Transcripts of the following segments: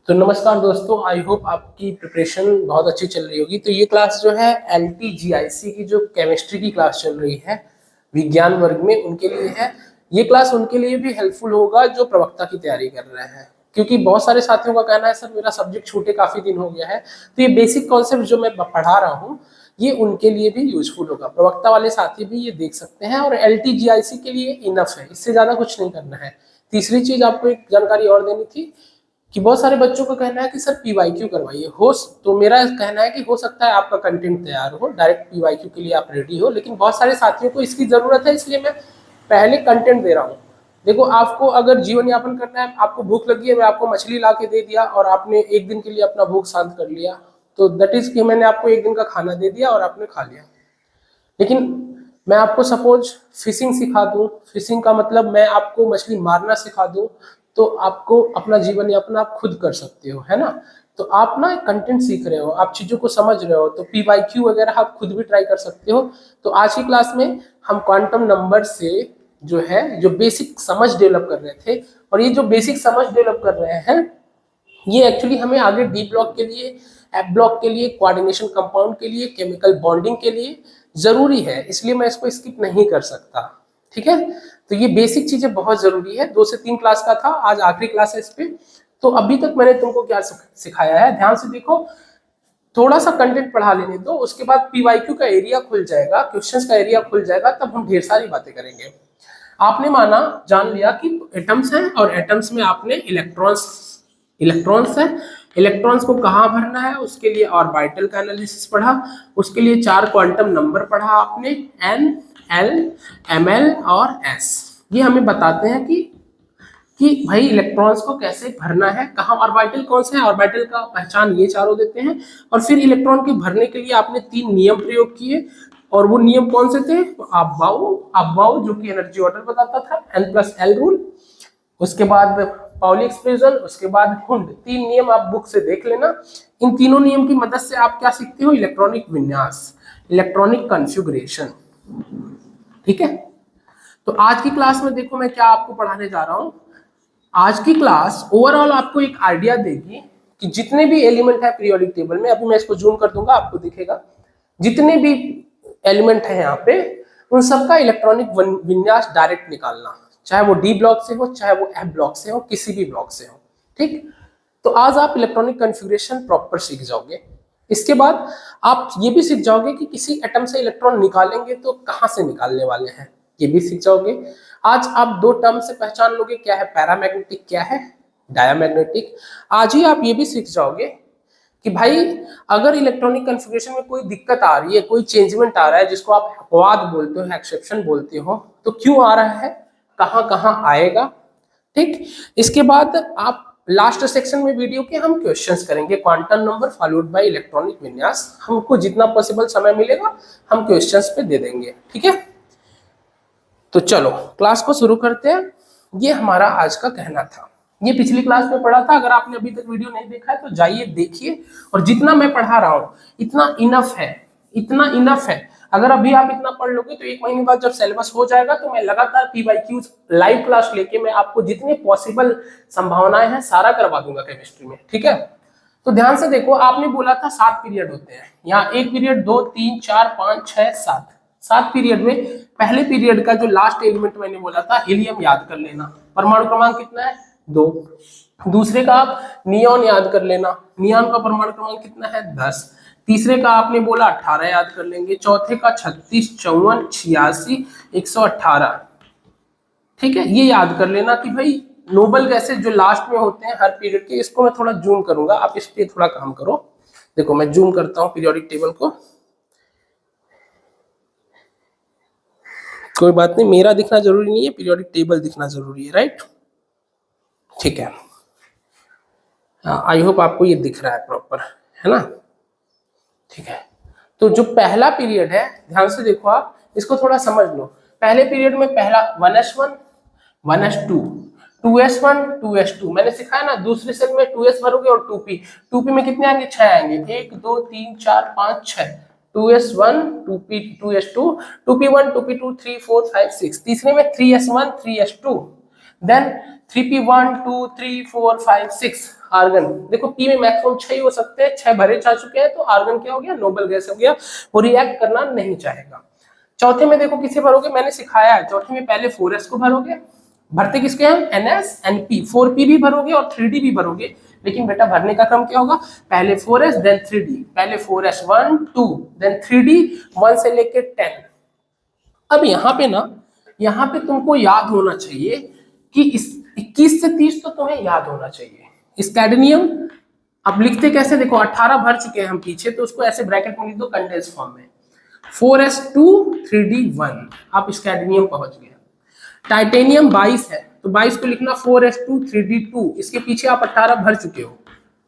तो नमस्कार दोस्तों, आई होप आपकी प्रिपरेशन बहुत अच्छी चल रही होगी। तो ये क्लास जो है LTGIC की जो केमिस्ट्री की क्लास चल रही है विज्ञान वर्ग में, उनके लिए है। ये क्लास उनके लिए भी हेल्पफुल होगा जो प्रवक्ता की तैयारी कर रहे हैं, क्योंकि बहुत सारे साथियों का कहना है सर मेरा सब्जेक्ट छूटे काफी दिन हो गया है। तो ये बेसिक कॉन्सेप्ट जो मैं पढ़ा रहा हूँ ये उनके लिए भी यूजफुल होगा। प्रवक्ता वाले साथी भी ये देख सकते हैं और LTGIC के लिए इनफ है, इससे ज्यादा कुछ नहीं करना है। तीसरी चीज आपको एक जानकारी और देनी थी कि बहुत सारे बच्चों का कहना है कि सर PYQ करवाइए। हो तो मेरा कहना है कि हो सकता है आपका कंटेंट तैयार हो, डायरेक्ट PYQ के लिए आप रेडी हो, लेकिन बहुत सारे साथियों को इसकी जरूरत है, इसलिए मैं पहले कंटेंट दे रहा हूँ। देखो, आपको अगर जीवन यापन करना है, आपको भूख लगी है, मैं आपको मछली ला के दे दिया और आपने एक दिन के लिए अपना भूख शांत कर लिया, तो दैट इज कि मैंने आपको एक दिन का खाना दे दिया और आपने खा लिया। लेकिन मैं आपको सपोज फिशिंग सिखा दूं, फिशिंग का मतलब मैं आपको मछली मारना सिखा दूं, तो आपको अपना जीवन यापन आप खुद कर सकते हो, है ना। तो आप ना कंटेंट सीख रहे हो, आप चीजों को समझ रहे हो, तो PYQ वगैरह आप खुद भी ट्राई कर सकते हो। तो आज की क्लास में हम क्वांटम नंबर से जो है जो बेसिक समझ डेवलप कर रहे थे, और ये जो बेसिक समझ डेवलप कर रहे हैं ये एक्चुअली हमें आगे डी ब्लॉक के लिए, एफ ब्लॉक के लिए, कोऑर्डिनेशन कंपाउंड के लिए, केमिकल बॉन्डिंग के लिए जरूरी है, इसलिए मैं इसको स्किप नहीं कर सकता। ठीक है, तो ये बेसिक चीजें बहुत जरूरी है। 2 से 3 क्लास का था, आज आखिरी क्लास है इस पे। तो अभी तक मैंने तुमको क्या सिखाया है, ध्यान से देखो। थोड़ा सा कंटेंट पढ़ा लेने दो, उसके बाद PYQ का एरिया खुल जाएगा, क्वेश्चंस का एरिया खुल जाएगा, तब हम ढेर सारी बातें करेंगे। आपने माना जान लिया कि एटम्स हैं, और एटम्स में आपने इलेक्ट्रॉन्स है, इलेक्ट्रॉन्स को कहाँ भरना है उसके लिए ऑर्बिटल का एनालिसिस पढ़ा, उसके लिए 4 क्वांटम नंबर पढ़ा आपने, N, L, ML और S। ये हमें बताते हैं कि भाई इलेक्ट्रॉन्स को कैसे भरना है, कहाँ ऑर्बिटल कौन से है, ऑर्बिटल का पहचान ये चारों देते हैं। और फिर इलेक्ट्रॉन के भरने के लिए आपने 3 नियम प्रयोग किए, और वो नियम कौन से थे, अबाउ जो कि एनर्जी ऑर्डर बताता था, N+L रूल, उसके बाद पाउली एक्सप्रेशन, उसके बाद हुंड। 3 नियम आप बुक से देख लेना। इन तीनों नियम की मदद से आप क्या सीखते हो, इलेक्ट्रॉनिक विन्यास, इलेक्ट्रॉनिक कॉन्फ़िगरेशन। ठीक है, तो आज की क्लास में देखो मैं क्या आपको पढ़ाने जा रहा हूं। आज की क्लास ओवरऑल आपको एक आइडिया देगी कि जितने भी एलिमेंट है पीरियोडिक टेबल में, अभी मैं इसको जूम कर दूंगा आपको दिखेगा, जितने भी एलिमेंट है यहाँ पे उन सबका इलेक्ट्रॉनिक विन्यास डायरेक्ट निकालना, चाहे वो डी ब्लॉक से हो, चाहे वो एफ ब्लॉक से हो, किसी भी ब्लॉक से हो। ठीक, तो आज आप इलेक्ट्रॉनिक कॉन्फ़िगरेशन प्रॉपर सीख जाओगे। इसके बाद आप ये भी सीख जाओगे कि किसी एटम से इलेक्ट्रॉन निकालेंगे तो कहाँ से निकालने वाले हैं, ये भी सीख जाओगे। आज आप 2 टर्म से पहचान लोगे, क्या है पैरामैग्नेटिक, क्या है डायामैग्नेटिक। आज ही आप ये भी सीख जाओगे कि भाई अगर इलेक्ट्रॉनिक कॉन्फ़िगरेशन में कोई दिक्कत आ रही है, कोई चेंजमेंट आ रहा है, जिसको आप अपवाद बोलते हो, एक्सेप्शन बोलते हो, तो क्यों आ रहा है, कहाँ कहाँ आएगा। ठीक, इसके बाद आप लास्ट सेक्शन में वीडियो के हम क्वेश्चंस करेंगे, quantum number followed by electronic विन्यास। हमको जितना पॉसिबल समय मिलेगा हम क्वेश्चंस पे दे देंगे। ठीक है, तो चलो क्लास को शुरू करते हैं। ये हमारा आज का कहना था, ये पिछली क्लास में पढ़ा था। अगर आपने अभी तक वीडियो नहीं देखा है तो जाइए देखिए, और जितना मैं पढ़ा रहा हूँ इतना इनफ है, इतना इनफ है। अगर अभी आप इतना पढ़ लोगे तो 1 महीने बाद जब सिलेबस हो जाएगा तो मैं लगातार PYQ लाइव क्लास लेके मैं आपको जितने पॉसिबल संभावनाएं हैं सारा करवा दूंगा केमिस्ट्री में। ठीक है, तो ध्यान से देखो, आपने बोला था 7 पीरियड होते हैं, यहाँ 1 पीरियड, 2, 3, 4, 5, 6, 7 पीरियड में पहले पीरियड का जो लास्ट एलिमेंट मैंने बोला था हीलियम याद कर लेना, परमाणु क्रमांक कितना है 2। दूसरे का आप नियॉन याद कर लेना, नियॉन का परमाणु क्रमांक कितना है 10। तीसरे का आपने बोला 18 याद कर लेंगे, चौथे का 36, 54, 86, 118। ठीक है, ये याद कर लेना कि भाई नोबल गैसेस जो लास्ट में होते हैं हर पीरियड के, इसको मैं थोड़ा जूम करूंगा, आप इस पे थोड़ा काम करो। देखो मैं जूम करता हूं पीरियोडिक टेबल को, कोई बात नहीं, मेरा दिखना जरूरी नहीं है, पीरियोडिक टेबल दिखना जरूरी है, राइट। ठीक है, आई होप आपको ये दिख रहा है प्रॉपर, है ना। ठीक है, तो जो पहला पीरियड है ध्यान से देखो, आप इसको थोड़ा समझ लो। पहले पीरियड में पहला 1s1, 1s2, 2s1, 2s2 मैंने सिखाया ना। दूसरे सेल में 2s भरोगे और 2p में कितने आएंगे, 6 आएंगे, 1, 2, 3, 4, 5, 6, 2s1, 2p, 2s2, 2p1, 2p2, 3, 4, 5, 6। तीसरे में 3s1, 3s2, then 3p1 2 3 4 5 6 argon. देखो पी में मैक्सिमम 6 ही हो सकते हैं, 6 भरे जा चुके हैं, तो आर्गन क्या हो गया, नोबल गैस हो गया, वो रिएक्ट करना नहीं चाहेगा। चौथे में देखो किसे भरोगे, मैंने सिखाया है, चौथे में पहले 4s को भरोगे, भरते किसके हम, NS NP, 4p भी भरोगे और 3d भी भरोगे, लेकिन बेटा भरने का क्रम क्या होगा, पहले 4s देन 3d, पहले 4s 1 2 देन 3d 1 से लेके 10। अब यहाँ पे ना, यहाँ पे तुमको याद होना चाहिए कि इस 21 से 30 तो तुम्हें याद होना चाहिए। इस कैडमियम अब लिखते कैसे, देखो 18 भर चुके हैं हम पीछे, तो उसको ऐसे ब्रैकेट में लिख दो कंडेंस फॉर्म में, 4s2 3d1, आप इस कैडमियम पहुंच गए। टाइटेनियम 22 है, तो 22 को लिखना 4s2 3d2, इसके पीछे आप 18 भर चुके हो,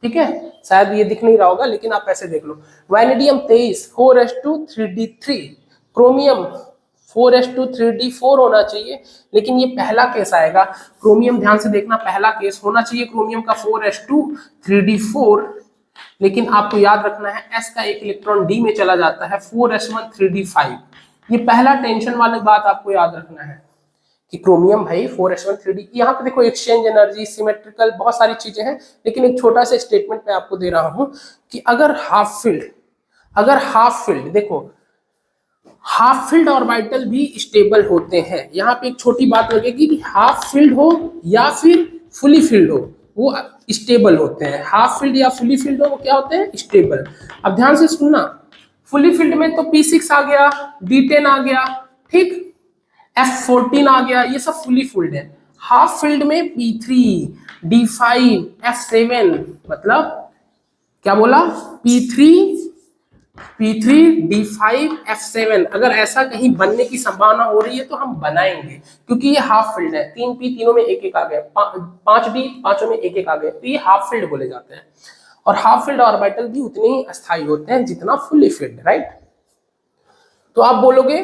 ठीक है, शायद ये दिख नहीं रहा होगा लेकिन आप ऐसे देख लो। Vanadium 23, 4s2 3d3, chromium 4s2 3d4 होना चाहिए, लेकिन ये पहला केस आएगा, क्रोमियम ध्यान से देखना, पहला केस होना चाहिए क्रोमियम का 4s2 3d4, लेकिन आपको याद रखना है s का एक इलेक्ट्रॉन d में चला जाता है, 4s1 3d5, ये पहला टेंशन वाली बात आपको याद रखना है कि क्रोमियम भाई 4s1 3d। यहाँ पे देखो एक्सचेंज एनर्जी, सिमेट्रिकल, बहुत सारी चीजें हैं, लेकिन एक छोटा सा स्टेटमेंट मैं आपको दे रहा हूं कि अगर हाफ फील्ड देखो, हाफ फील्ड ऑर्बिटल भी स्टेबल होते हैं। यहाँ पे एक छोटी बात लगेगी कि हाफ फील्ड हो या फिर फुली फील्ड हो, वो स्टेबल होते हैं। हाफ फील्ड या फुली फील्ड हो, वो क्या होते हैं, स्टेबल। अब ध्यान से सुनना, फुली फील्ड में तो P6 आ गया, D10 आ गया, ठीक, F14 आ गया, ये सब फुली फील्ड है। हाफ फील्ड में P3 D5 F7, मतलब क्या बोला, P3 D5 F7, अगर ऐसा कहीं बनने की संभावना हो रही है तो हम बनाएंगे, क्योंकि ये हाफ फील्ड है। 3p तीनों में एक एक आ गए, 5d पांचों में एक एक आ गए, तो ये हाफ फील्ड बोले जाते हैं। और हाफ फील्ड ऑर्बिटल भी उतने ही अस्थायी होते हैं जितना फुली फील्ड, राइट। तो आप बोलोगे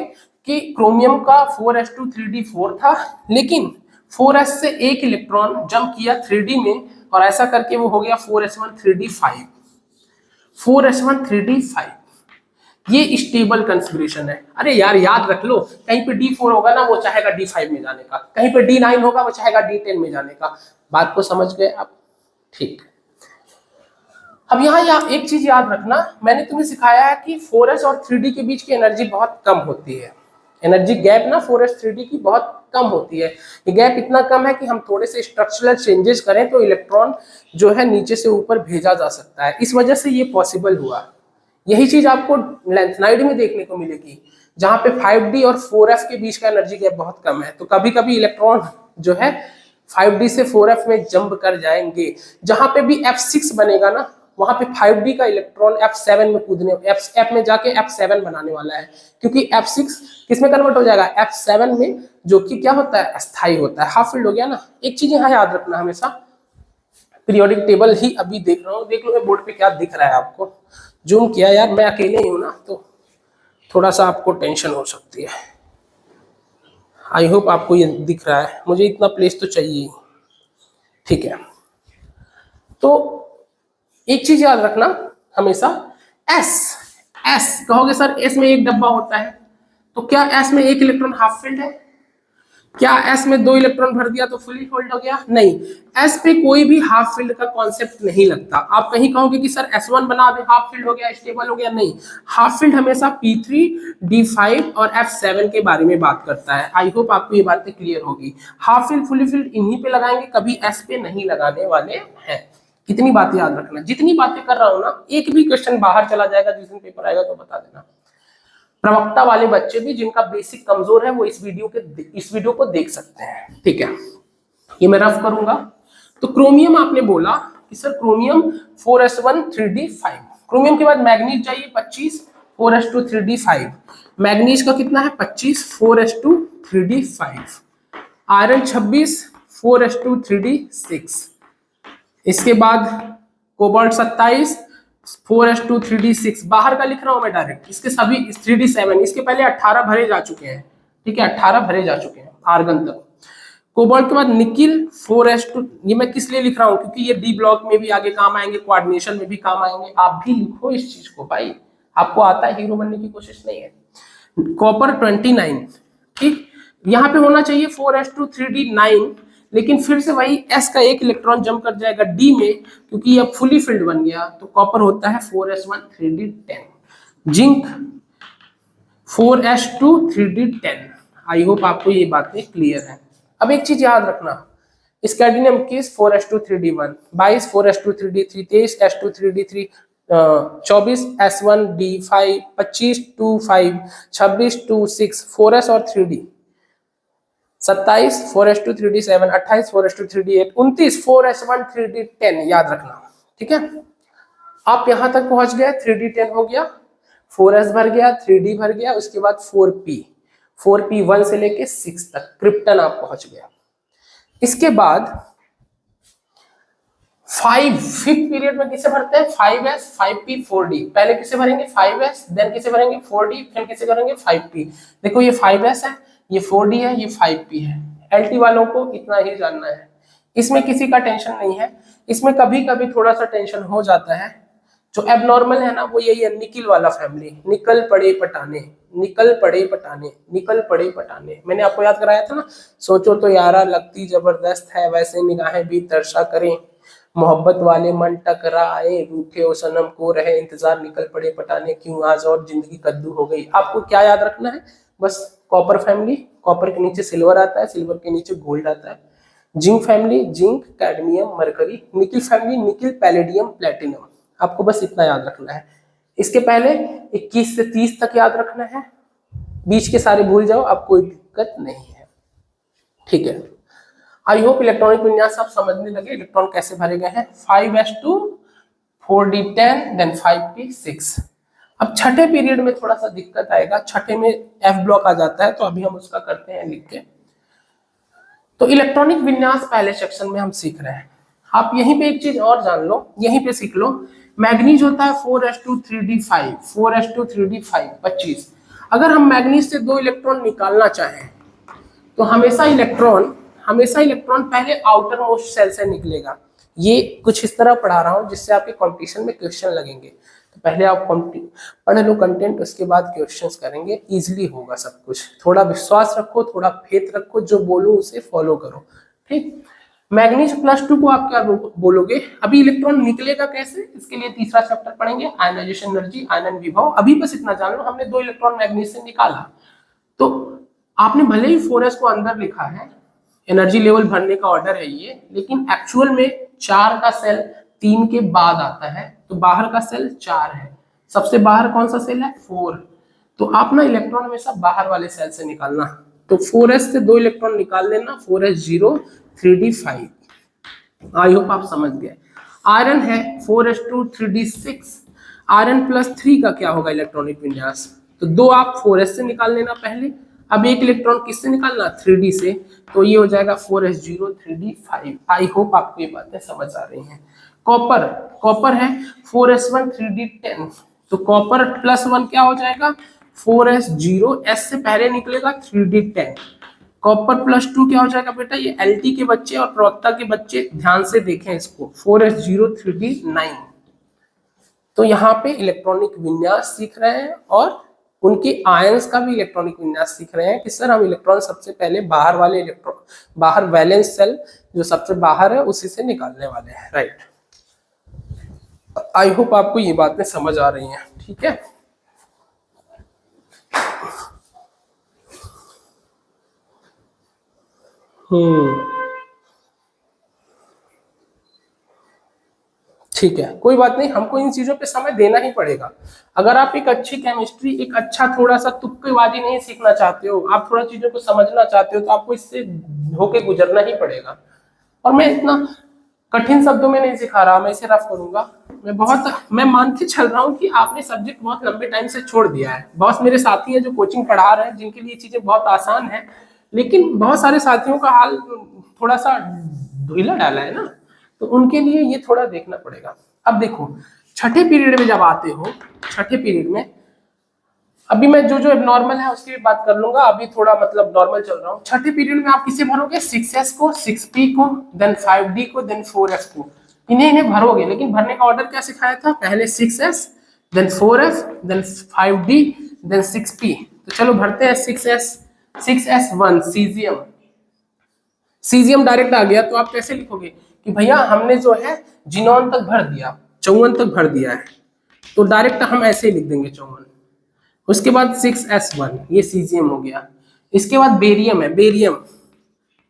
कि क्रोमियम का 4s2 3d4 था, लेकिन 4s से एक इलेक्ट्रॉन जंप किया 3d में, और ऐसा करके वो हो गया 4s1 3d5, 4s1 3d5, ये स्टेबल कंफिगरेशन है। अरे यार याद रख लो, कहीं पे D4 होगा ना, वो चाहेगा D5 में जाने का, कहीं पे D9 होगा, वो चाहेगा D10 में जाने का। बात को समझ गए आप, ठीक। अब यहाँ एक चीज याद रखना, मैंने तुम्हें सिखाया है कि 4s और 3d के बीच की एनर्जी बहुत कम होती है, एनर्जी गैप ना 4s 3d की बहुत कम होती है। ये गैप इतना कम है कि हम थोड़े से स्ट्रक्चरल चेंजेस करें तो इलेक्ट्रॉन जो है नीचे से ऊपर भेजा जा सकता है, इस वजह से ये पॉसिबल हुआ। यही चीज आपको लेंथनाइड में देखने को मिलेगी, जहां पे 5d और 4f के बीच का एनर्जी गैप बहुत कम है, तो कभी कभी इलेक्ट्रॉन जो है 5d से 4f में जंप कर जाएंगे। जहां पे भी f6 बनेगा ना, वहां पे 5d का इलेक्ट्रॉन f7 में कूदने, f में जाके f7 बनाने वाला है, क्योंकि f6 किसमें कन्वर्ट हो जाएगा, f7 में, जो कि क्या होता है, अस्थाई होता है, हाफ फील्ड हो गया ना। एक चीज यहाँ याद रखना हमेशा, पीरियोडिक टेबल ही अभी देख रहा हूँ, देख लो बोर्ड पे क्या दिख रहा है आपको, जूम किया यार, मैं अकेले ही हूं ना, तो थोड़ा सा आपको टेंशन हो सकती है। आई होप आपको ये दिख रहा है, मुझे इतना प्लेस तो चाहिए, ठीक है। तो एक चीज याद रखना हमेशा, एस कहोगे सर एस में एक डब्बा होता है, तो क्या एस में एक इलेक्ट्रॉन हाफ फील्ड है, क्या एस में 2 इलेक्ट्रॉन भर दिया तो फुली फील्ड हो गया, नहीं, एस पे कोई भी हाफ फील्ड का कॉन्सेप्ट नहीं लगता। आप कहीं कहोगे कि सर S1 बना दे, हाफ फील्ड हो गया, स्टेबल हो गया, नहीं, हाफ फील्ड हमेशा P3 D5 और F7 के बारे में बात करता है। आई होप आपको ये बातें क्लियर होगी। हाफ फील्ड फुली फील्ड इन्हीं पे लगाएंगे, कभी एस पे नहीं लगाने वाले हैं। इतनी बातें याद रखना, जितनी बातें कर रहा हूं ना, एक भी क्वेश्चन बाहर चला जाएगा, जिस दिन पेपर आएगा तो बता देना। प्रवक्ता वाले बच्चे भी जिनका बेसिक कमजोर है, वो इस वीडियो को देख सकते हैं, ठीक है। ये मैं रफ करूंगा। तो क्रोमियम आपने बोला कि sir chromium 4s1 3d5, chromium के बाद मैग्नीज चाहिए 25, 4s2 3d5, मैग्नीज का कितना है 25, 4s2 3d5, iron 26, 4s2 3d6, इसके बाद कोबाल्ट 27, 4s2 3d6, बाहर का लिख रहा हूं मैं डायरेक्ट, इसके सभी 3d7, इसके पहले 18 भरे जा चुके हैं, ठीक है, 18 भरे जा चुके हैं आर्गन तक। कोबाल्ट के बाद निकिल 4s2, ये मैं किस लिए लिख रहा हूं, क्योंकि ये डी ब्लॉक में भी आगे काम आएंगे, कोऑर्डिनेशन में भी काम आएंगे, आप भी लिखो इस चीज को भाई, आपको आता है, हीरो बनने की कोशिश नहीं है। कॉपर 29, ठीक, यहाँ पे होना चाहिए 4s2 3d9, लेकिन फिर से वही s का एक इलेक्ट्रॉन जंप कर जाएगा d में, क्योंकि अब फुली फिल्ड बन गया। तो कॉपर होता है 4s1 3d10, zinc 4s2 3d10। I hope आपको ये बातें क्लियर है। अब एक चीज याद रखना, scandium 21 4s2 3d1, 22 4s2 3d3, 23 s2 3d3, 24 s1 d5, 25 2 5, 26 2 6 4s और 3d, 27 4s2 3d7, 28 4s2 3d8, 29 4s1 3d10। याद रखना, ठीक है। आप यहां तक पहुंच गए, 3d10 हो गया, 4s भर गया, 3d भर गया, उसके बाद 4p 1 से लेके 6 तक क्रिप्टन आप पहुंच गया। इसके बाद 5th पीरियड में किसे भरते हैं, 5s 5p 4d। पहले किसे भरेंगे 5s, देन किसे भरेंगे 4d, फिर किसे करेंगे 5p। देखो ये 5s है, ये 4d है, ये 5p है। LT वालों को इतना ही जानना है, इसमें किसी का टेंशन नहीं है। इसमें कभी कभी थोड़ा सा टेंशन हो जाता है, जो एबनॉर्मल है ना वो यही है, निकिल वाला फैमिली, निकल पड़े पटाने, निकल पड़े पटाने, निकल पड़े पटाने। मैंने आपको याद कराया था ना, सोचो तो यारा लगती जबरदस्त है, वैसे निगाहें भी तरसा करें, मोहब्बत वाले मन टकराए, रूठे ओ सनम को रहे इंतजार, निकल पड़े पटाने, क्यों आज और जिंदगी कद्दू हो गई। आपको क्या याद रखना है, बस कॉपर फैमिली, कॉपर के नीचे सिल्वर आता है, सिल्वर के नीचे गोल्ड आता है। Zinc family, zinc cadmium mercury. Nickel family, nickel palladium platinum. आपको बस इतना याद रखना है। इसके पहले 21 से 30 तक याद रखना है, बीच के सारे भूल जाओ, अब कोई दिक्कत नहीं है, ठीक है। आई होप इलेक्ट्रॉनिक विन्यास आप समझने लगे, इलेक्ट्रॉन कैसे भरे गए हैं। 5s2 4d10 then 5p6। अब छठे पीरियड में थोड़ा सा दिक्कत आएगा, छठे में f ब्लॉक आ जाता है, तो अभी हम उसका करते हैं लिख के। तो इलेक्ट्रॉनिक विन्यास पहले सेक्शन में हम सीख रहे हैं। आप यहीं पे एक चीज और जान लो, यहीं पे सीख लो, मैग्नीज होता है 4s2 3d5, 4s2 3d5 25। अगर हम मैग्नीज से 2 इलेक्ट्रॉन निकालना चाहें तो हमेशा इलेक्ट्रॉन पहले आउटर मोस्ट सेल से निकलेगा। ये कुछ इस तरह पढ़ा रहा हूं जिससे आपके कंपटीशन में क्वेश्चन लगेंगे। तो पहले आप पढ़ लो कंटेंट, उसके बाद क्वेश्चंस करेंगे, इजीली होगा सब कुछ। थोड़ा विश्वास रखो, थोड़ा फेथ रखो, जो बोलूं उसे फॉलो करो, ठीक। मैग्नीज +2 को आप क्या बोलोगे, अभी इलेक्ट्रॉन निकलेगा कैसे, इसके लिए तीसरा चैप्टर पढ़ेंगे, आयनाइजेशन एनर्जी, आयनन विभव। अभी बस इतना जान लो, हमने 2 इलेक्ट्रॉन मैग्नीज से निकाला, तो आपने भले ही 4s को अंदर लिखा है, एनर्जी लेवल भरने का ऑर्डर है ये, लेकिन एक्चुअल में 4 का सेल 3 के बाद आता है, तो बाहर का सेल 4 है, सबसे बाहर कौन सा सेल है 4। तो आप ना इलेक्ट्रॉन हमेशा बाहर वाले सेल से निकालना, तो 4s से 2 इलेक्ट्रॉन निकाल लेना, 4s0 3d5। आई होप आप समझ गए। आयरन है 4s2 3d6, आयरन +3 का क्या होगा इलेक्ट्रॉनिक विन्यास, तो 2 आप 4s से निकाल लेना पहले। अब एक इलेक्ट्रॉन किससे निकालना, 3d से, तो ये हो जाएगा 4s0 3d5। आई होप आपको ये बातें समझ आ रही हैं। कॉपर है 4s1 3d10, तो कॉपर +1 क्या हो जाएगा 4s0, s से पहले निकलेगा 3d10। कॉपर +2 क्या हो जाएगा बेटा, ये LT के बच्चे और प्रवक्ता के बच्चे ध्यान से देखें इसको, 4s0 3d9। तो यहाँ पे इलेक्ट्रॉनिक विन्यास सीख रहे हैं और उनके आयंस का भी इलेक्ट्रॉनिक विन्यास सीख रहे हैं कि सर हम इलेक्ट्रॉन सबसे पहले बाहर वाले इलेक्ट्रॉन, बाहर वैलेंस सेल जो सबसे बाहर है उसी से निकालने वाले हैं, राइट। आई होप आपको ये बातें समझ आ रही हैं, ठीक है। ठीक है, कोई बात नहीं, हमको इन चीजों पे समय देना ही पड़ेगा। अगर आप एक अच्छी केमिस्ट्री, एक अच्छा थोड़ा सा तुक्केबाजी नहीं सीखना चाहते हो, आप थोड़ा चीजों को समझना चाहते हो, तो आपको इससे होके गुजरना ही पड़ेगा। और मैं इतना कठिन शब्दों में नहीं सिखा रहा, मैं इसे रफ करूंगा। मैं मान के चल रहा हूँ कि आपने सब्जेक्ट बहुत लंबे टाइम से छोड़ दिया है। बहुत मेरे साथी हैं जो कोचिंग पढ़ा रहे हैं, जिनके लिए चीजें बहुत आसान है, लेकिन बहुत सारे साथियों का हाल थोड़ा सा ढीला डाला है ना, तो उनके लिए ये थोड़ा देखना पड़ेगा। अब देखो छठे पीरियड में जब आते हो, छठे पीरियड में अभी मैं जो जो नॉर्मल है उसकी भी बात कर लूंगा, अभी थोड़ा मतलब नॉर्मल चल रहा हूँ। छठे पीरियड में आप किसे भरोगे, 6s को, 6p को, देन 5d को, देन 4f को, इन्हें भरोगे। लेकिन भरने का ऑर्डर क्या सिखाया था, पहले 6s, then 4f, then 5d, then 6p। तो चलो भरते हैं 6s। 6s1 caesium, caesium direct आ गया तो आप कैसे लिखोगे कि भैया हमने जो है जिनोन तक भर दिया, 54 तक भर दिया है, तो डायरेक्ट हम ऐसे ही लिख देंगे 54। उसके बाद 6s1 ये सीजियम हो गया। इसके बाद बेरियम है, बेरियम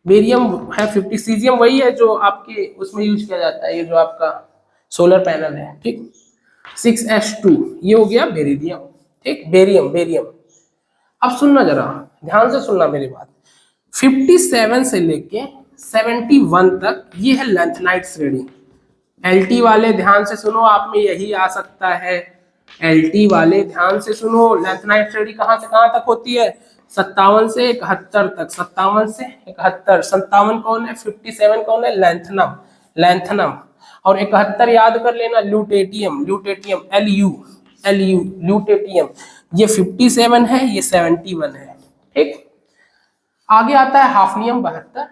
बेरियम है 50। सीजियम वही है जो आपके उसमें यूज किया जाता है, ये जो आपका सोलर पैनल है, ठीक। 6s2 ये हो गया बेरिलियम, ठीक, बेरियम बेरियम। अब सुनना जरा, ध्यान से सुनना मेरी बात। 57 से लेके 71 तक ये है लेंथनाइट श्रेणी। एलटी वाले ध्यान से सुनो, आप में यही आ सकता है। एलटी वाले ध्यान से सुनो, लेंथनाइट श्रेणी कहां से कहां तक होती है? 57 से 71 तक। 57 से 71, 57 कौन है? 57 कौन है? Lanthanum, lanthanum. और 71 याद कर लेना, lutetium, lutetium, LU, LU, lutetium. ये 57 है, ये 71 है, ठीक। आगे आता है हाफनियम 72,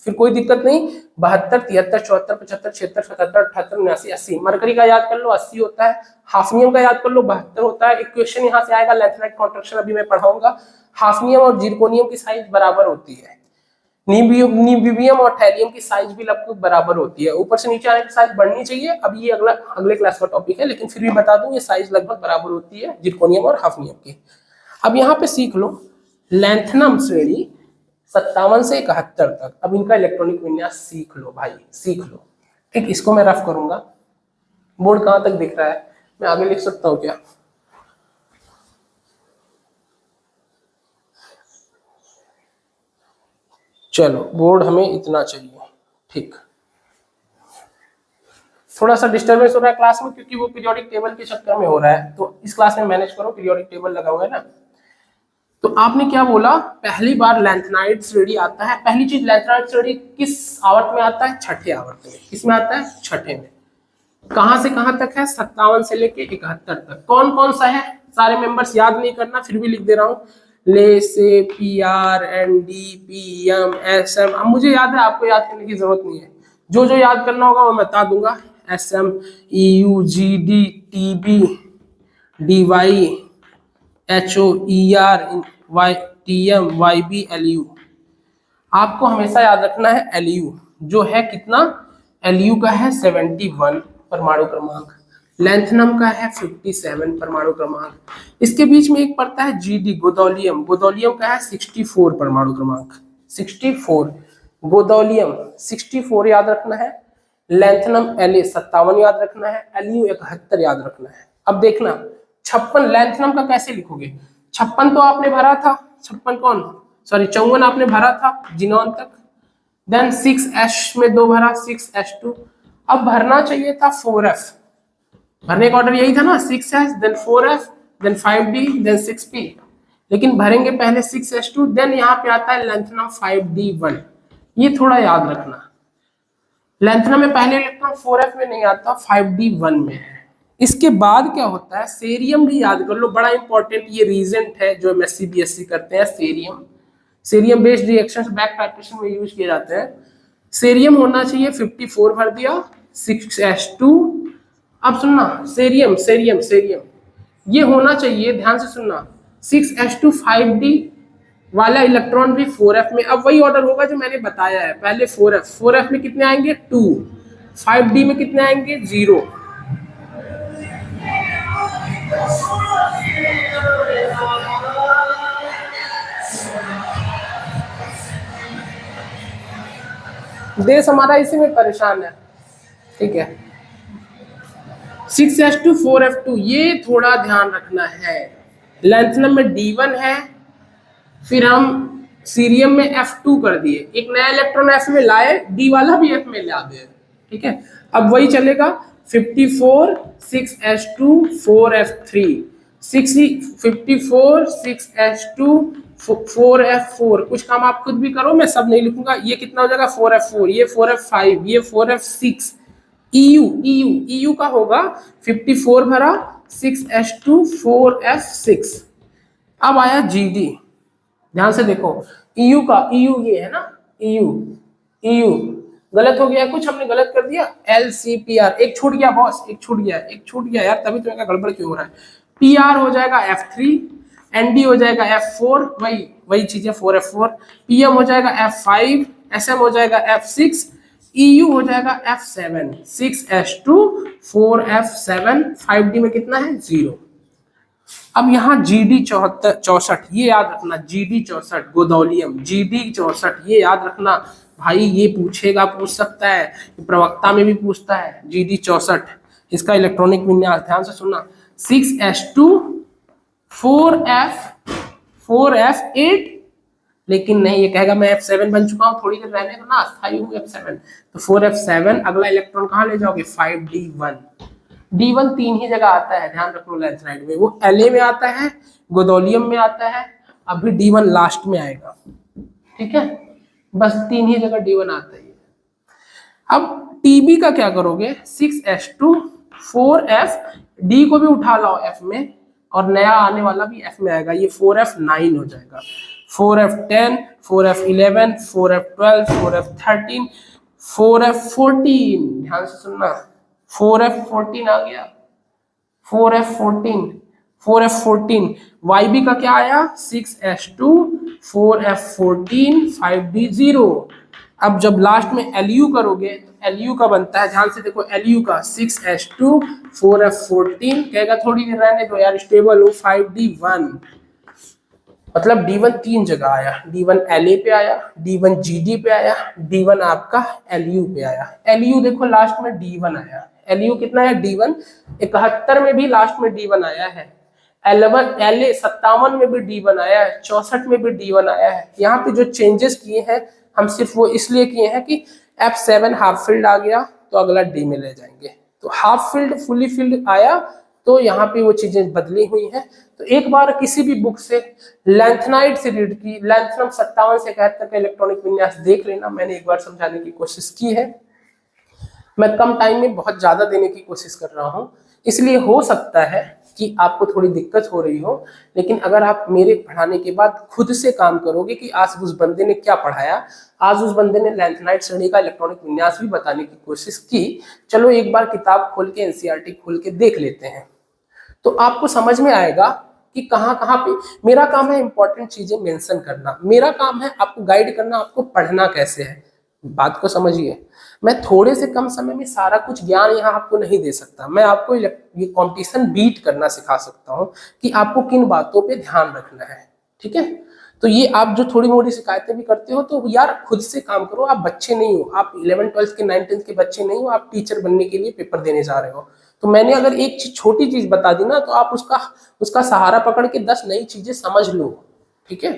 फिर कोई दिक्कत नहीं, 72, 73, 74, 75, 76, 77, 78, 79, 80। मरकरी का याद कर लो 80 होता है, हाफनियम का याद कर लो 72 होता है। एक क्वेश्चन यहाँ से आएगा, लेंथनाइट कॉन्ट्रैक्शन अभी मैं पढ़ाऊंगा। हाफनियम और जिरकोनियम की साइज बराबर होती है, नीबियम और थैलियम की साइज भी लगभग बराबर होती है। ऊपर से नीचे आने की साइज बढ़नी चाहिए, अब ये अगले क्लास का टॉपिक है, लेकिन फिर भी बता दूं ये साइज लगभग बराबर होती है जिरकोनियम और हाफनियम की। अब यहाँ पे सीख लो लैंथनम श्रेणी 57 से 71 तक। अब इनका इलेक्ट्रॉनिक विन्यास सीख लो भाई, सीख लो, ठीक। इसको मैं रफ करूंगा। बोर्ड कहां तक दिख रहा है? मैं आगे लिख सकता हूं क्या? चलो, बोर्ड हमें इतना चाहिए, ठीक। थोड़ा सा डिस्टर्बेंस हो रहा है क्लास में क्योंकि वो पीरियोडिक टेबल के चक्कर में हो रहा है, तो इस क्लास में मैनेज करो, पीरियोडिक टेबल लगा हुआ है ना। तो आपने क्या बोला? पहली बार लेंथनाइट श्रेणी आता है। पहली चीज, लेंथनाइट श्रेणी किस आवर्त में आता है? छठे आवर्त में। किसमें आता है? छठे में। कहां से कहां तक है? 57 से लेके 71 तक। कौन कौन सा है? सारे मेंबर्स याद नहीं करना, फिर भी लिख दे रहा हूं। ले से PR ND PM SM। अब मुझे याद है, आपको याद करने की जरूरत नहीं है, जो जो याद करना होगा वो मैं बता दूंगा। SM EU GD TB DY HOER TM YB LU। आपको हमेशा याद रखना है LU जो है कितना? LU का है 71 परमाणु क्रमांक, लेंथनम का है 57 परमाणु क्रमांक। इसके बीच में एक पड़ता है GD गोदोलियम, गोदोलियम का है 64 परमाणु क्रमांक, 64। गोदोलियम 64 याद रखना है, लेंथनम LA 57 याद रखना है, LU 71 याद रखना है। अब देखना 56 लेंथनम का कैसे लिखोगे? 56 तो आपने भरा था, 56 कौन, सॉरी 54 आपने भरा था जिनोन तक। देन 6H में 2 भरा, 6H2। अब भरना चाहिए था 4F, भरने का ऑर्डर यही था ना, 6H then 4F then 5D then 6P। लेकिन भरेंगे पहले 6H2, देन यहाँ पे आता है लेंथनम 5D1। ये थोड़ा याद रखना, लेंथनम में पहले इलेक्ट्रॉन 4F में नहीं आता, 5D1 में है। इसके बाद क्या होता है? सेरियम भी याद कर लो, बड़ा इंपॉर्टेंट ये रीजेंट है जो MSc BSc करते हैं। Cerium, cerium based reactions back titration में यूज किए जाते हैं। सेरियम होना चाहिए 54 भर दिया, 6H2। अब सुनना, सेरियम सेरियम सेरियम ये होना चाहिए, ध्यान से सुनना, 6H2 5D वाला इलेक्ट्रॉन भी 4F में। अब वही ऑर्डर होगा जो मैंने बताया है, पहले 4F, 4F में कितने आएंगे? 2, 5D में कितने आएंगे? 0। देश हमारा इसी में परेशान है, ठीक है। 6H2 4F2 ये थोड़ा ध्यान रखना है। लेंथनम में D1 है, फिर हम सीरियम में F2 कर दिए, एक नया इलेक्ट्रॉन F में लाए, D वाला भी F में ला दे, ठीक है। अब वही चलेगा 54 6H2 4F3, 54 6H2 4F4। कुछ काम आप खुद भी करो, मैं सब नहीं लिखूंगा। ये कितना हो जाएगा? 4F4, ये 4F5, ये 4F6। EU का होगा 54 भरा, 6H2 4F6। अब आया GD, ध्यान से देखो, EU का, EU ये है ना, EU गलत हो गया, कुछ हमने गलत कर दिया, LCPR एक छूट गया बॉस, एक छूट गया यार, तभी तो गड़बड़ क्यों हो रहा है। PR हो जाएगा F3, ND हो जाएगा F4, वही चीजें 4F4, PM हो जाएगा F5, SM हो जाएगा F6, EU हो जाएगा F7, 6s2 4f7, 5d में कितना है 0। अब यहाँ GD 64, ये याद रखना, GD 64 गोदौलियम, GD 64 ये याद रखना भाई, ये पूछेगा, पूछ सकता है, प्रवक्ता में भी पूछता है। GD 64 इसका इलेक्ट्रॉनिक विन्यास ध्यान से सुनना, 6s2 4f8, लेकिन नहीं, ये कहेगा मैं F7 बन चुका हूँ, थोड़ी देर रहने दो ना, अस्थायी हूँ F7, तो 4f7, अगला इलेक्ट्रॉन कहाँ ले जाओगे 5d1। D1 तीन ही जगह आता है, ध्यान रखो लैंथेनाइड में, वो La में आता है, गोदोलियम में आता है, अभी D1 लास्ट में आएगा, ठीक है, बस तीन ही जगह D1 आता है। अब TB का क्या करोगे, 6s2 4f, D को भी उठा लाओ F में, और नया आने वाला भी F में आएगा, ये 4f9 हो जाएगा, 4f10, 4f11, 4f12, 4f13, 4f14, ध्यान से सुनना, 4f14 आ गया, 4f14, 4f14, YB का क्या आया 6s2 4f14 5d0। अब जब लास्ट में LU करोगे तो LU का बनता है, ध्यान से देखो, LU का 6s2 4f14, कहेगा थोड़ी देर रहने दो यार, स्टेबल हो, 5d1, मतलब D1 तीन जगह आया, D1 LA पे आया, D1 GD पे आया, D1 आपका LU पे आया। LU देखो लास्ट में D1 आया, LU कितना है D1, 71 में भी लास्ट में D1 आया है, 11 LA 57 में भी D1 आया है, 64 में भी D1 आया है। यहाँ पे जो चेंजेस किए हैं हम सिर्फ वो इसलिए किए हैं कि F7 हाफ फील्ड आ गया तो अगला D में ले जाएंगे, तो हाफ फील्ड फुली फील्ड आया तो यहाँ पे वो चीजें बदली हुई हैं। तो एक बार किसी भी बुक से लैंथेनाइड से रीड की, लैंथेनम 57 से 71 का इलेक्ट्रॉनिक विन्यास देख लेना, मैंने एक बार समझाने की कोशिश की है, मैं कम टाइम में बहुत ज्यादा देने की कोशिश कर रहा हूँ, इसलिए हो सकता है कि आपको थोड़ी दिक्कत हो रही हो, लेकिन अगर आप मेरे पढ़ाने के बाद खुद से काम करोगे कि आज उस बंदे ने क्या पढ़ाया, आज उस बंदे ने लैंथेनाइड श्रेणी का इलेक्ट्रॉनिक विन्यास भी बताने की कोशिश की, चलो एक बार किताब खोल के एनसीईआरटी खोल के देख लेते हैं, तो आपको समझ में आएगा कि कहाँ कहाँ पे मेरा काम है इंपॉर्टेंट चीजें मेंशन करना, मेरा काम है आपको गाइड करना, आपको पढ़ना कैसे है, बात को समझिए। मैं थोड़े से कम समय में सारा कुछ ज्ञान यहाँ आपको नहीं दे सकता, मैं आपको ये कंपटीशन बीट करना सिखा सकता हूँ कि आपको किन बातों पे ध्यान रखना है, ठीक है। तो ये आप जो थोड़ी मोटी शिकायतें भी करते हो तो यार खुद से काम करो, आप बच्चे नहीं हो, आप 11 12 के 9 10 के बच्चे नहीं हो, आप टीचर बनने के लिए पेपर देने जा रहे हो। तो मैंने अगर एक छोटी चीज बता दी ना तो आप उसका सहारा पकड़ के 10 नई चीजें समझ लो, ठीक है।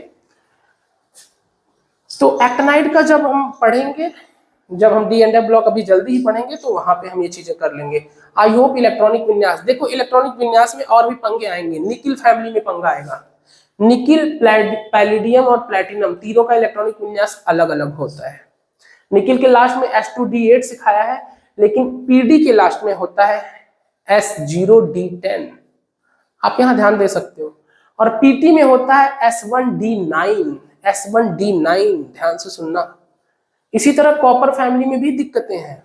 तो एक्टिनाइड का जब हम पढ़ेंगे, जब हम डी एंड एफ ब्लॉक अभी जल्दी ही पढ़ेंगे तो वहां पे हम ये चीजें कर लेंगे। आई होप इलेक्ट्रॉनिक विन्यास, देखो इलेक्ट्रॉनिक विन्यास में और भी पंगे आएंगे, निकिल फैमिली में पंगा आएगा, निकिल पैलिडियम और प्लेटिनम तीनों का इलेक्ट्रॉनिक विन्यास अलग अलग होता है। निकिल के लास्ट में S2D8 सिखाया है, लेकिन पीडी के लास्ट में होता है S0D10, आप यहाँ ध्यान दे सकते हो, और पीटी में होता है S1D9, S1D9, ध्यान से सुनना। इसी तरह कॉपर फैमिली में भी दिक्कतें हैं,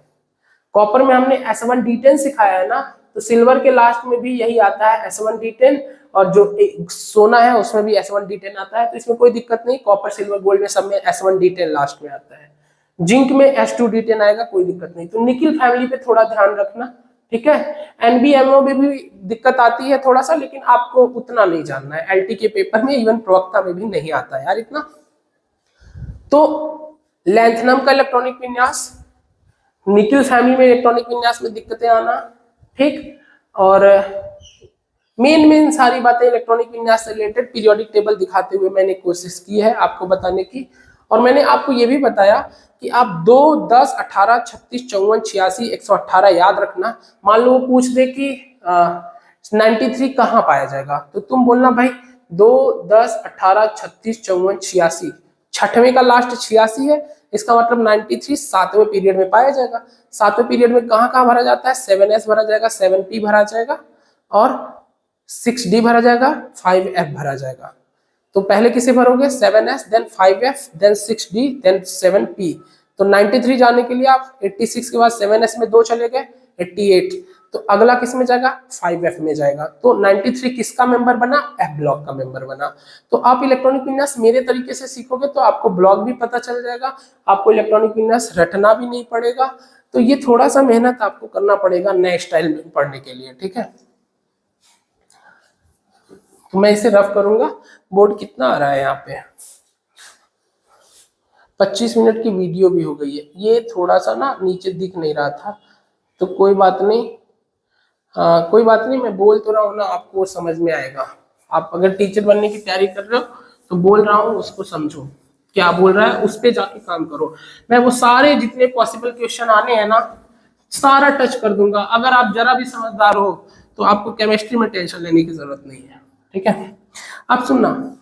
कॉपर में हमने S1D10 सिखाया है ना, तो सिल्वर के लास्ट में भी यही आता है S1D10, और जो सोना है उसमें भी S1D10 आता है, तो इसमें कोई दिक्कत नहीं, कॉपर सिल्वर गोल्ड में सब में S1D10 लास्ट में आता है। जिंक में S2D10 आएगा, कोई दिक्कत नहीं। तो निकिल फैमिली पे थोड़ा ध्यान रखना, ठीक है। NBMO में भी दिक्कत आती है थोड़ा सा, लेकिन आपको उतना नहीं जानना है, LT के पेपर में इवन प्रवक्ता में भी नहीं आता है यार इतना। तो लैंथेनम का इलेक्ट्रॉनिक विन्यास, निकिल फैमिली में इलेक्ट्रॉनिक विन्यास में दिक्कतें आना, ठीक, और मेन सारी बातें इलेक्ट्रॉनिक विन्यास से रिलेटेड पीरियोडिक टेबल दिखाते हुए मैंने कोशिश की है आपको बताने की। और मैंने आपको ये भी बताया कि आप 2, 10, 18, 36, 54, 86, 118 याद रखना। मान लो वो पूछ दे कि 93 कहाँ पाया जाएगा, तो तुम बोलना भाई 2, 10, 18, 36, 54, 86, छठवें का लास्ट 86 है, इसका मतलब 93 सातवें पीरियड में पाया जाएगा। सातवें पीरियड में कहाँ कहाँ भरा जाता है, 7s भरा जाएगा, 7p भरा जाएगा, और 6d भरा जाएगा, 5f भरा जाएगा। तो पहले किसे भरोगे, 7s, then 5f, then 6d, then 7p। तो 93 जाने के लिए आप 86 के बाद 7s में 2 चले गए, 88, तो अगला किस में जाएगा, 5F में जाएगा। तो 93 किसका मेंबर बना, F ब्लॉक का मेंबर बना। तो आप इलेक्ट्रॉनिक विन्यास मेरे तरीके से सीखोगे तो आपको ब्लॉक भी पता चल जाएगा, आपको इलेक्ट्रॉनिक विन्यास रटना भी नहीं पड़ेगा। तो ये थोड़ा सा मेहनत आपको करना पड़ेगा नए स्टाइल में पढ़ने के लिए, ठीक है। तो मैं इसे रफ करूंगा। बोर्ड कितना आ रहा है यहाँ पे, 25 मिनट की वीडियो भी हो गई है। ये थोड़ा सा ना नीचे दिख नहीं रहा था, तो कोई बात नहीं, कोई बात नहीं, मैं बोल तो रहा हूँ ना, आपको समझ में आएगा। आप अगर टीचर बनने की तैयारी कर रहे हो तो बोल रहा हूँ उसको समझो, क्या बोल रहा है उस पे जाके काम करो। मैं वो सारे जितने पॉसिबल क्वेश्चन आने हैं ना, सारा टच कर दूंगा। अगर आप जरा भी समझदार हो तो आपको केमिस्ट्री में टेंशन लेने की जरूरत नहीं है, ठीक है। अब सुनना,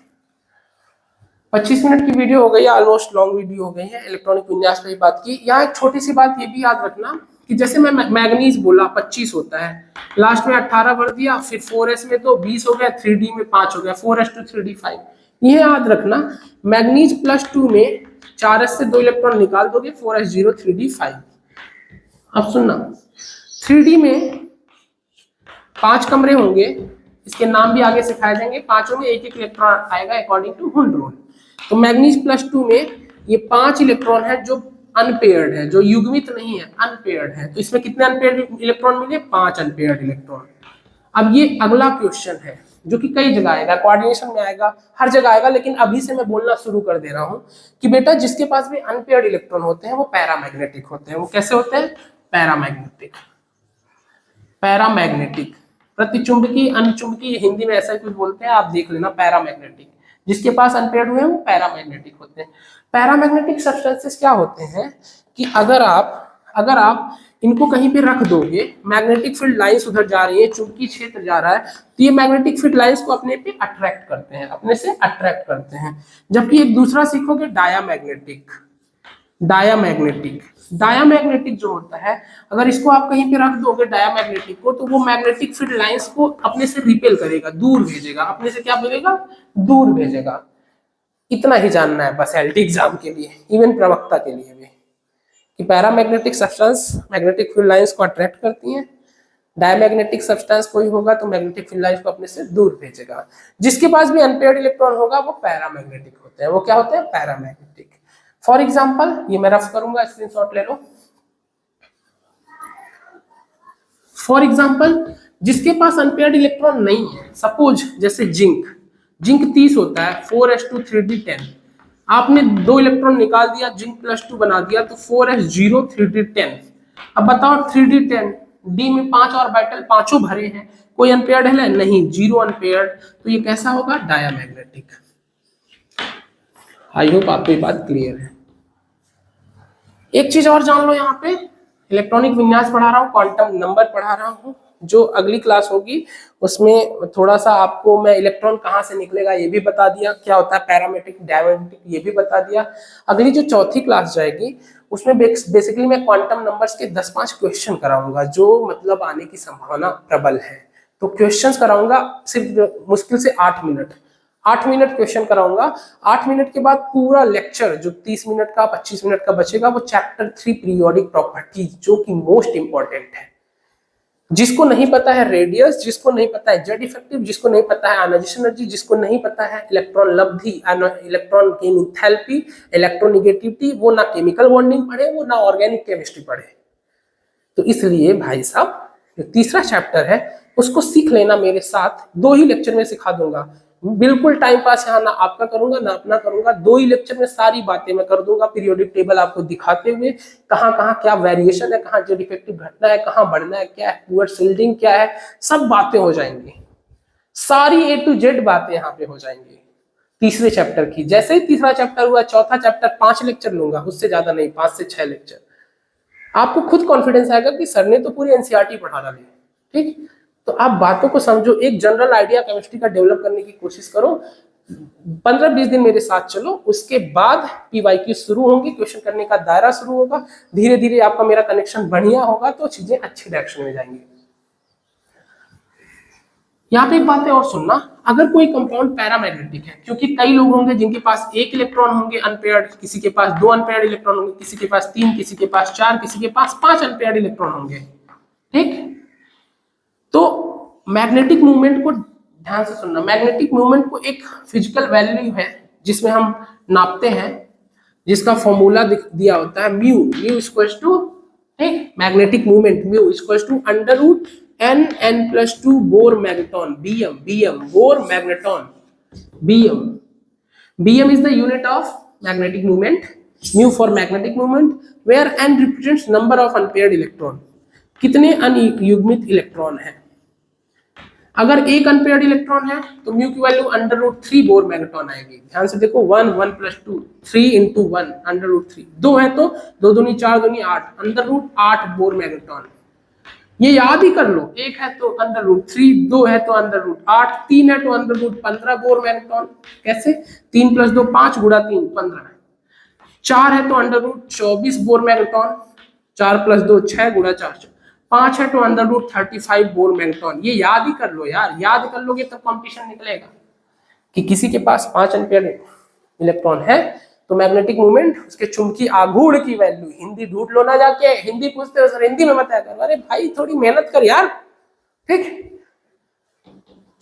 25 मिनट की वीडियो हो गई है, ऑलमोस्ट लॉन्ग वीडियो हो गई है, इलेक्ट्रॉनिक विन्यास पे ही बात की। यहाँ एक छोटी सी बात ये भी याद रखना कि जैसे मैं मैग्नीज बोला 25 होता है, लास्ट में 18 भर दिया, फिर 4s में तो 20 हो गया, 3D में 5 हो गया, 4s2 3D 5। ये याद रखना, मैग्नीज +2 में 4s से 2 इलेक्ट्रॉन निकाल दोगे, 4s0 3D 5। अब सुनना, 3D में 5 कमरे होंगे, इसके नाम भी आगे सिखाए जाएंगे, पांचों में एक एक इलेक्ट्रॉन आएगा अकॉर्डिंग टू हुंड रूल। तो मैग्नीज +2 में ये 5 इलेक्ट्रॉन है जो अनपेयर्ड है, जो युग्मित नहीं है, अनपेयर्ड है। तो इसमें कितने अनपेयर्ड इलेक्ट्रॉन मिले, 5 अनपेयर्ड इलेक्ट्रॉन। अब ये अगला क्वेश्चन है जो कि कई जगह आएगा, कोऑर्डिनेशन में आएगा, हर जगह आएगा, लेकिन अभी से मैं बोलना शुरू कर दे रहा हूं कि बेटा जिसके पास भी अनपेयर्ड इलेक्ट्रॉन होते हैं वो पैरामैग्नेटिक होते हैं। वो कैसे होते हैं, पैरामैग्नेटिक। पैरामैग्नेटिक, प्रतिचुंबकीय, अनचुंबकीय, हिंदी में ऐसा कुछ बोलते हैं, आप देख लेना। पैरामैग्नेटिक, जिसके पास अनपेयर्ड हुए हैं वो पैरामैग्नेटिक होते हैं। पैरामैग्नेटिक सब्सटेंसेस क्या होते हैं कि अगर आप इनको कहीं पे रख दोगे, मैग्नेटिक फील्ड लाइंस उधर जा रही है, चुंबकीय क्षेत्र जा रहा है, तो ये मैग्नेटिक फील्ड लाइंस को अपने पे अट्रैक्ट करते हैं, अपने से अट्रैक्ट करते हैं। जबकि एक दूसरा सीखोगे, डायामैग्नेटिक। डायामैग्नेटिक जो होता है, अगर इसको आप कहीं पे रख दोगे डायामैग्नेटिक को, तो वो मैग्नेटिक फील्ड लाइंस को अपने से रिपेल करेगा, दूर भेजेगा, अपने से क्या भेजेगा, दूर भेजेगा। इतना ही जानना है बस एलटी एग्जाम के लिए, इवन प्रवक्ता के लिए भी, कि paramagnetic substance magnetic field lines को अट्रैक्ट करती हैं, डायमैग्नेटिक सब्सटेंस कोई होगा तो मैग्नेटिक फील्ड लाइंस को अपने से दूर भेजेगा। जिसके पास भी अनपेयर्ड इलेक्ट्रॉन होगा वो पैरामैग्नेटिक होते हैं। वो क्या होते हैं, पैरामैग्नेटिक। फॉर एग्जाम्पल, ये मैं रफ करूंगा, स्क्रीनशॉट ले लो। फॉर एग्जाम्पल, जिसके पास अनपेयर्ड इलेक्ट्रॉन नहीं है, सपोज जैसे जिंक 30 होता है, 4s2 3d 10, आपने 2 इलेक्ट्रॉन निकाल दिया, जिंक +2 बना दिया, तो 4s0 3d 10। अब बताओ 3d 10, डी में 5 ऑर्बिटल, पांचों भरे हैं, कोई अनपेयर्ड है नहीं, 0 अनपेयर्ड, तो ये कैसा होगा, डायामैग्नेटिक। आई होप आपको ये बात क्लियर है। एक चीज और जान लो, यहाँ पे इलेक्ट्रॉनिक विन्यास पढ़ा रहा हूँ, क्वांटम नंबर पढ़ा रहा हूँ। जो अगली क्लास होगी उसमें थोड़ा सा आपको मैं इलेक्ट्रॉन कहाँ से निकलेगा ये भी बता दिया, क्या होता है पैरामेट्रिक, डायमैग्नेटिक, ये भी बता दिया। अगली जो चौथी क्लास जाएगी उसमें बेसिकली मैं क्वांटम नंबर्स के 10-5 क्वेश्चन कराऊंगा, जो मतलब आने की संभावना प्रबल है। तो क्वेश्चंस कराऊंगा सिर्फ मुश्किल से 8 मिनट क्वेश्चन कराऊंगा। 8 मिनट के बाद पूरा लेक्चर जो 30 मिनट का 25 मिनट का बचेगा वो चैप्टर 3 पीरियोडिक प्रॉपर्टीज, जो कि मोस्ट इंपॉर्टेंट है। जिसको नहीं पता है रेडियस, जिसको नहीं पता है जेड इफेक्टिव, जिसको नहीं पता है आयोनाइजेशन एनर्जी, जिसको नहीं पता है इलेक्ट्रॉन लब्धि, इलेक्ट्रॉन की एंथैल्पी, इलेक्ट्रोनेगेटिविटी, वो ना केमिकल बॉन्डिंग पढ़े, वो ना ऑर्गेनिक केमिस्ट्री पढ़े। तो इसलिए भाई साहब जो तीसरा चैप्टर है उसको सीख लेना मेरे साथ, 2 ही लेक्चर में सिखा दूंगा। बिल्कुल टाइम पास यहाँ ना आपका करूंगा ना अपना करूंगा, 2 ही लेक्चर में सारी बातें मैं कर दूंगा, पीरियोडिक टेबल आपको दिखाते हुए, कहाँ कहाँ क्या वेरिएशन है, कहाँ जो डिफेक्टिव घटना है, कहाँ बढ़ना है, क्या है पुअर शिल्डिंग क्या है, सब बातें हो जाएंगी, सारी A to Z बातें यहाँ पे हो जाएंगी तीसरे चैप्टर की। जैसे ही तीसरा चैप्टर हुआ, चौथा चैप्टर 5 लेक्चर लूंगा, उससे ज्यादा नहीं, 5 से 6 लेक्चर। आपको खुद कॉन्फिडेंस आएगा कि सर ने तो पूरी एनसीईआरटी पढ़ा डाली, ठीक। तो आप बातों को समझो, एक जनरल आइडिया केमिस्ट्री का डेवलप करने की कोशिश करो। 15-20 दिन मेरे साथ चलो, उसके बाद पीवाईक्यू शुरू होंगे, क्वेश्चन करने का दायरा शुरू होगा, धीरे धीरे आपका मेरा कनेक्शन बढ़िया होगा तो चीजें अच्छे डायरेक्शन में जाएंगी। यहाँ पे एक बात है और सुनना, अगर कोई कंपाउंड पैरामैग्नेटिक है, क्योंकि कई लोग होंगे जिनके पास 1 इलेक्ट्रॉन होंगे अनपेयर्ड, किसी के पास 2 अनपेयर्ड इलेक्ट्रॉन होंगे, किसी के पास 3, किसी के पास 4, किसी के पास 5 अनपेयर्ड इलेक्ट्रॉन होंगे, ठीक। तो मैग्नेटिक मूवमेंट को ध्यान से सुनना, मैग्नेटिक मूवमेंट को एक फिजिकल वैल्यू है जिसमें हम नापते हैं, जिसका फॉर्मूला दिया होता है म्यू, म्यू इक्वल्स टू, ठीक, magnetic movement mu equals to under root N N plus two Bohr magneton, BM, BM Bohr magneton, BM, BM is the unit of magnetic movement, mu for magnetic movement, where N represents number of unpaired electron, कितने अनयुग्मित electron है। अगर एक unpaired electron है तो mu की value under root 3 Bohr magneton आएगी। ध्यान से देखो, 1 1 प्लस 2 3 इंटू 1 अंडर रूट 3, 2 है तो 2 दूनी 4 दूनी 8 अंडर रूट 8 बोर मैग्नेटॉन। ये याद ही कर लो, एक है तो अंडर रूट 3, 2 है तो अंडर रूट 8, 3 है तो अंडर रूट 15 बोर मैग्नेटॉन। कैसे? 3 प्लस 2 5 गुणा 3 15, 4 है तो under root 24 Bohr magneton, 4 plus 2 6 गुणा 4 5 है तो अंडर रूट 35 बोर मैग्नेटॉन। ये याद ही कर लो यार, याद कर लोगे तब कंपटीशन निकलेगा कि किसी के पास 5 एम्पियर इलेक्ट्रॉन है तो मैग्नेटिक मूवमेंट, उसके चुंबकीय आघूर्ण की वैल्यू, हिंदी ढूंढ लो ना जाके, हिंदी पूछते हो सर हिंदी में बताया करो, अरे भाई थोड़ी मेहनत कर यार, ठीक।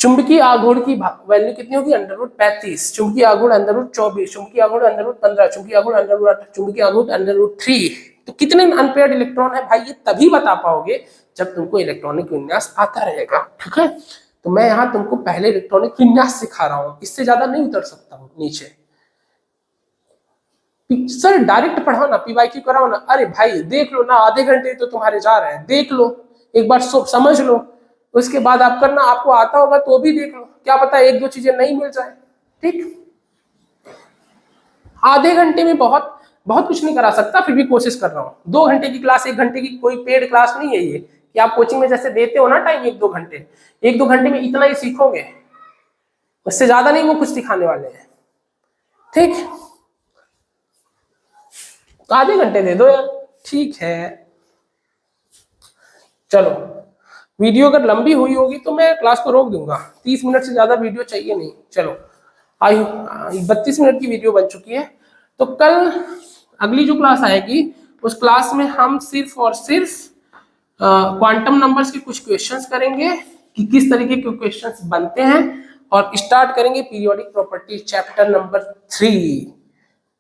चुंबकीय आघूर्ण की वैल्यू कितनी होगी? अंडर रूट 35, चुंबकीय आघूर्ण अंडर रूट 24, चुंबकीय आघूर्ण अंडर रूट 15, चुंबकीय आघूर्ण अंडर रूट 8, चुंबकीय आघूर्ण अंडर रूट 3। तो कितने अनपेयर्ड इलेक्ट्रॉन है भाई, ये तभी बता पाओगे जब तुमको इलेक्ट्रॉनिक विन्यास आता रहेगा, ठीक है। तो मैं यहाँ तुमको पहले इलेक्ट्रॉनिक विन्यास सिखा रहा हूँ, इससे ज्यादा नहीं उतर सकता हूँ नीचे। सर डायरेक्ट पढ़ाओ ना, पीवाईक्यू कराओ ना, अरे भाई देख लो ना, आधे घंटे तो तुम्हारे जा रहे हैं, देख लो एक बार समझ लो, उसके बाद आप करना, आपको आता होगा तो भी देख लो, क्या पता एक दो चीजें नहीं मिल जाए, ठीक। आधे घंटे में बहुत बहुत कुछ नहीं करा सकता, फिर भी कोशिश कर रहा हूँ। 2 घंटे की क्लास, 1 घंटे की कोई पेड क्लास नहीं है ये कि आप कोचिंग में जैसे देते हो ना टाइम 1-2 घंटे, 1-2 घंटे में इतना ही सीखोगे, उससे ज्यादा नहीं वो कुछ सिखाने वाले हैं, ठीक। तो आधे घंटे दे दो यार, ठीक है। चलो, वीडियो अगर लंबी हुई होगी तो मैं क्लास को रोक दूंगा, 30 मिनट से ज्यादा वीडियो चाहिए नहीं। चलो, 32 मिनट की वीडियो बन चुकी है। तो कल अगली जो क्लास आएगी उस क्लास में हम सिर्फ और सिर्फ क्वांटम नंबर्स के कुछ क्वेश्चंस करेंगे कि किस तरीके के क्वेश्चंस बनते हैं, और स्टार्ट करेंगे periodic property chapter number 3।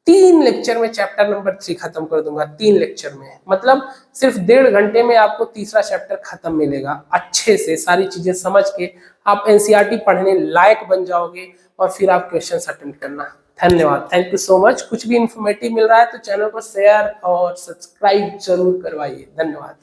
3 lecture में चैप्टर नंबर 3 खत्म कर दूंगा, 3 लेक्चर में, मतलब सिर्फ 1.5 घंटे में आपको तीसरा चैप्टर खत्म मिलेगा। अच्छे से सारी चीजें समझ के आप एनसीईआरटी पढ़ने लायक बन जाओगे, और फिर आप क्वेश्चन अटेम्प्ट करना। धन्यवाद, थैंक यू सो मच। कुछ भी इंफॉर्मेटिव मिल रहा है तो चैनल को शेयर और सब्सक्राइब जरूर करवाइए। धन्यवाद।